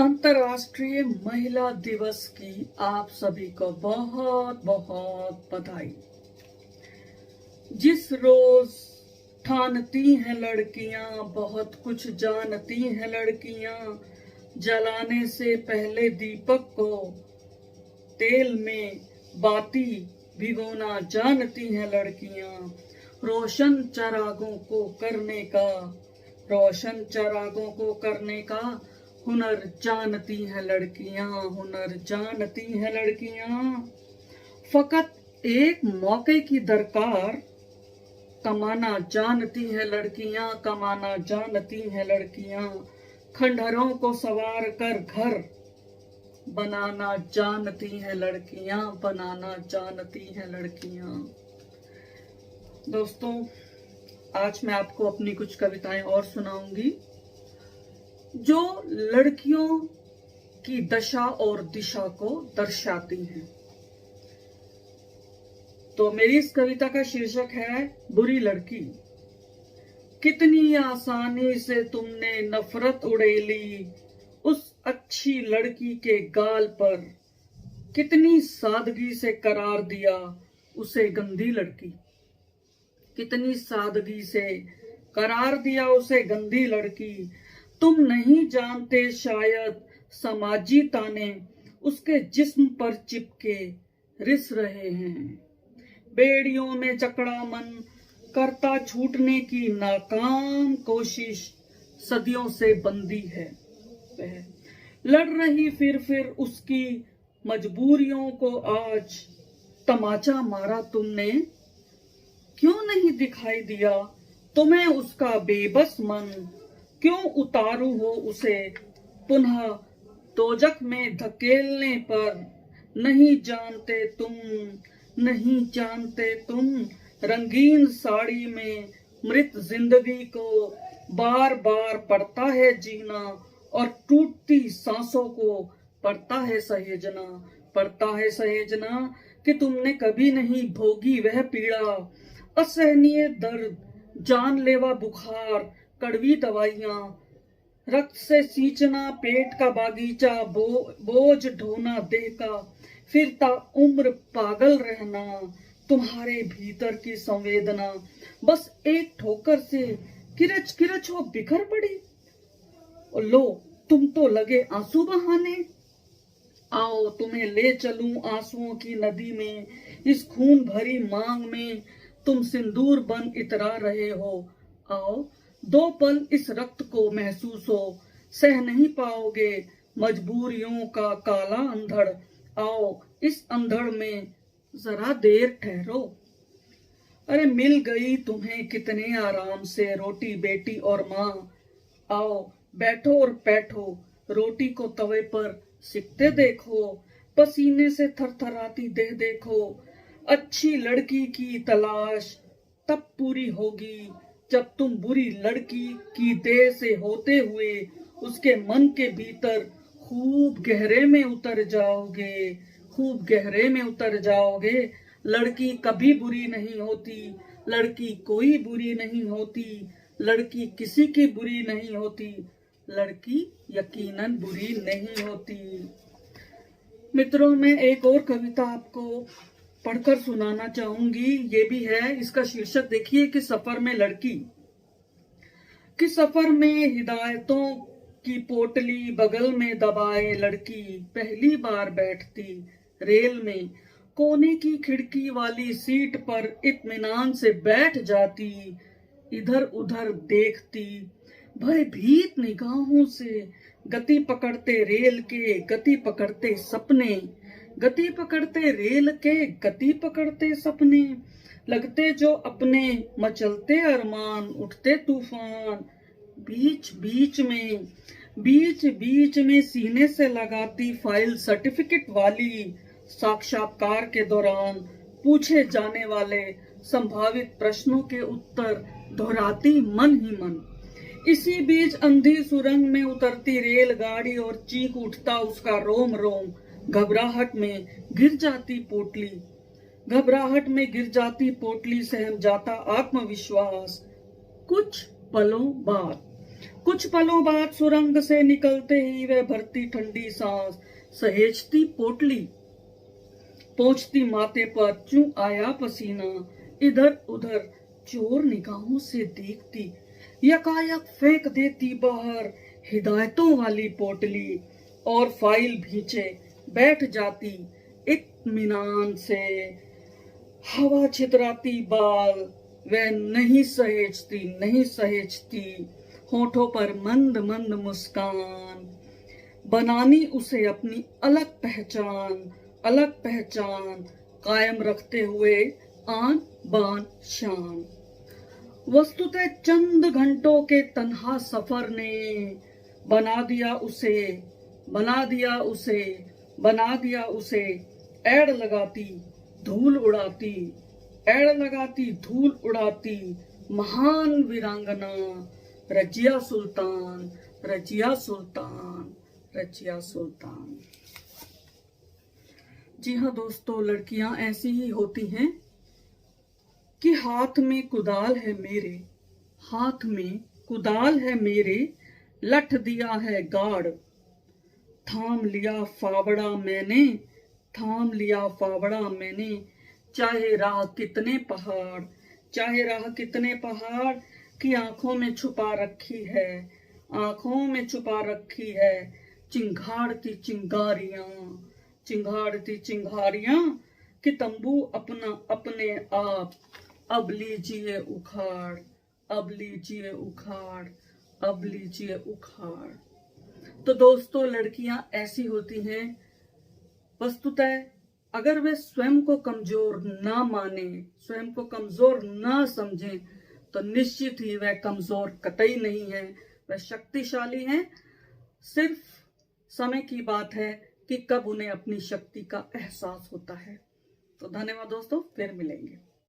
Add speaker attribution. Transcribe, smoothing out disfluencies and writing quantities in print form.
Speaker 1: अंतर्राष्ट्रीय महिला दिवस की आप सभी को बहुत बहुत बधाई। जिस रोज ठानती हैं लड़कियां, बहुत कुछ जानती हैं लड़कियां, जलाने से पहले दीपक को तेल में बाती भिगोना जानती हैं लड़कियां। रोशन चरागों को करने का हुनर जानती हैं लड़कियां। फकत एक मौके की दरकार कमाना जानती हैं लड़कियां। खंडहरों को सवार कर घर बनाना जानती हैं लड़कियां। दोस्तों, आज मैं आपको अपनी कुछ कविताएं और सुनाऊंगी जो लड़कियों की दशा और दिशा को दर्शाती हैं। तो मेरी इस कविता का शीर्षक है बुरी लड़की। कितनी आसानी से तुमने नफरत उड़ेली उस अच्छी लड़की के गाल पर, कितनी सादगी से करार दिया उसे गंदी लड़की। कितनी सादगी से करार दिया उसे गंदी लड़की। तुम नहीं जानते शायद समाजी ताने उसके जिस्म पर चिपके रिस रहे हैं। बेड़ियों में जकड़ा मन करता छूटने की नाकाम कोशिश सदियों से बंदी है। वह लड़ रही फिर उसकी मजबूरियों को आज तमाचा मारा तुमने। क्यों नहीं दिखाई दिया तुम्हें उसका बेबस मन। क्यों उतारू हो उसे पुनः दोजख में धकेलने पर। नहीं जानते तुम रंगीन साड़ी में मृत जिंदगी को बार बार पड़ता है जीना, और टूटती सांसों को पड़ता है सहेजना कि तुमने कभी नहीं भोगी वह पीड़ा। असहनीय दर्द, जानलेवा बुखार, कड़वी दवाइयां, रक्त से सींचना पेट का बागीचा, बोझ ढोना देह का, फिरता उम्र पागल रहना, तुम्हारे भीतर की संवेदना बस एक ठोकर से किरच हो बिखर पड़ी। और लो तुम तो लगे आंसू बहाने। आओ तुम्हें ले चलूं आंसुओं की नदी में, इस खून भरी मांग में तुम सिंदूर बन इतरा रहे हो। आओ दो पल इस रक्त को महसूस हो, सह नहीं पाओगे मजबूरियों का काला अंधड़। आओ इस अंधड़ में जरा देर ठहरो। अरे मिल गई तुम्हें कितने आराम से रोटी बेटी और माँ। आओ बैठो और बैठो, रोटी को तवे पर सिकते देखो, पसीने से थरथराती देह देखो। अच्छी लड़की की तलाश तब पूरी होगी जब तुम बुरी लड़की की देह से होते हुए उसके मन के भीतर खूब गहरे में उतर जाओगे। लड़की कभी बुरी नहीं होती, लड़की कोई बुरी नहीं होती, लड़की किसी की बुरी नहीं होती, लड़की यकीनन बुरी नहीं होती। मित्रों, मैं एक और कविता आपको पढ़कर सुनाना चाहूंगी। ये भी है, इसका शीर्षक देखिए कि सफर में लड़की। कि सफर में हिदायतों की पोटली बगल में दबाए लड़की पहली बार बैठती रेल में, कोने की खिड़की वाली सीट पर इत्मीनान से बैठ जाती, इधर उधर देखती भयभीत निगाहों से, गति पकड़ते रेल के गति पकड़ते सपने, लगते जो अपने मचलते अरमान, उठते तूफान बीच में सीने से लगाती फाइल सर्टिफिकेट वाली, साक्षात्कार के दौरान पूछे जाने वाले संभावित प्रश्नों के उत्तर दोहराती मन ही मन। इसी बीच अंधी सुरंग में उतरती रेलगाड़ी और चीख उठता उसका रोम रोम, घबराहट में गिर जाती पोटली, सहम जाता आत्मविश्वास। कुछ पलों बाद कुछ पलों बाद सुरंग से निकलते ही वह भरती ठंडी सांस, सहेजती पोटली, पहुंचती माथे पर, क्यों आया पसीना, इधर उधर चोर निगाहों से देखती, यकायक फेंक देती बाहर हिदायतों वाली पोटली, और फाइल भींचे बैठ जाती इत्मीनान से। हवा छितराती बाल वह नहीं सहेजती, होठों पर मंद मंद मुस्कान, बनानी उसे अपनी अलग पहचान कायम रखते हुए आन बान शान। वस्तुतः चंद घंटों के तन्हा सफर ने बना दिया उसे एड़ लगाती धूल उड़ाती महान वीरांगना रजिया सुल्तान। जी हाँ दोस्तों, लड़कियां ऐसी ही होती हैं कि हाथ में कुदाल है मेरे, लठ दिया है गाड़, थाम लिया फावड़ा मैंने, चाहे राह कितने पहाड़ की आंखों में छुपा रखी है चिंगारती चिंगारियां कि तंबू अपने आप, अब लीजिए उखाड़। तो दोस्तों, लड़कियां ऐसी होती हैं, वस्तुतः अगर वे स्वयं को कमजोर ना माने, स्वयं को कमजोर ना समझें, तो निश्चित ही वह कमजोर कतई नहीं है, वह शक्तिशाली हैं। सिर्फ समय की बात है कि कब उन्हें अपनी शक्ति का एहसास होता है। तो धन्यवाद दोस्तों, फिर मिलेंगे।